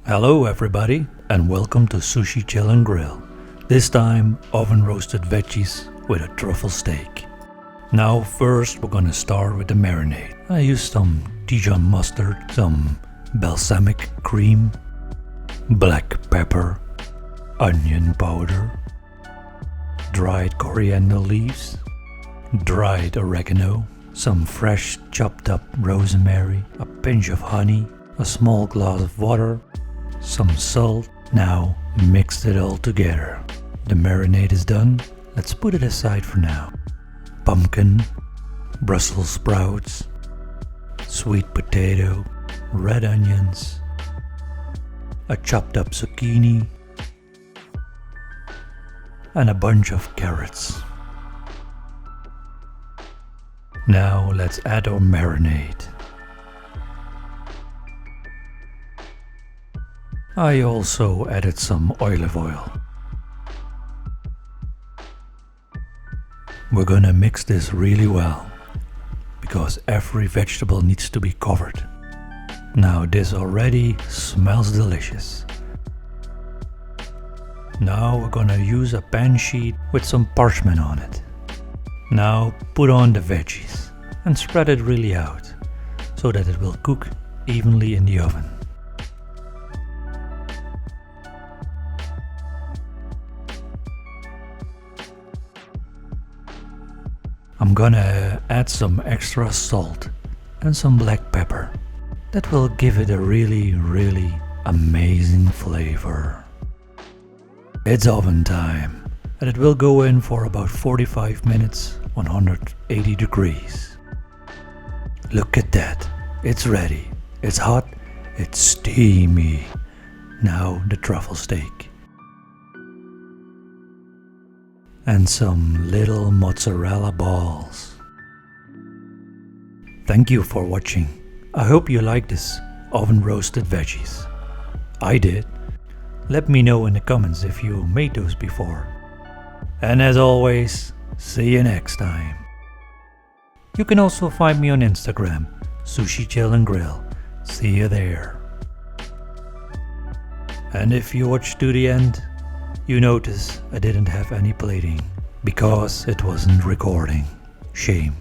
Hello everybody and welcome to Sushi Chill and Grill. This time oven roasted veggies with a truffle steak. Now first we're gonna start with the marinade. I used some Dijon mustard, some balsamic cream, black pepper, onion powder, dried coriander leaves, dried oregano, some fresh chopped up rosemary, a pinch of honey, a small glass of water, some salt. Now mix it all together. The marinade is done. Let's put it aside for now. Pumpkin, Brussels sprouts, sweet potato, red onions, a chopped up zucchini, and a bunch of carrots. Now let's add our marinade. I also added some olive oil. We're gonna mix this really well, because every vegetable needs to be covered. Now this already smells delicious. Now we're gonna use a pan sheet with some parchment on it. Now put on the veggies and spread it really out, so that it will cook evenly in the oven. I'm gonna add some extra salt and some black pepper. That will give it a really amazing flavor. It's oven time, and it will go in for about 45 minutes, 180 degrees. Look at that, it's ready. It's hot, it's steamy. Now the truffle steak. And some little mozzarella balls. Thank you for watching. I hope you like this oven roasted veggies. I did. Let me know in the comments if you made those before. And as always, see you next time. You can also find me on Instagram, Sushi Chill and Grill. See you there. And if you watched to the end, you notice I didn't have any plating because it wasn't recording. Shame.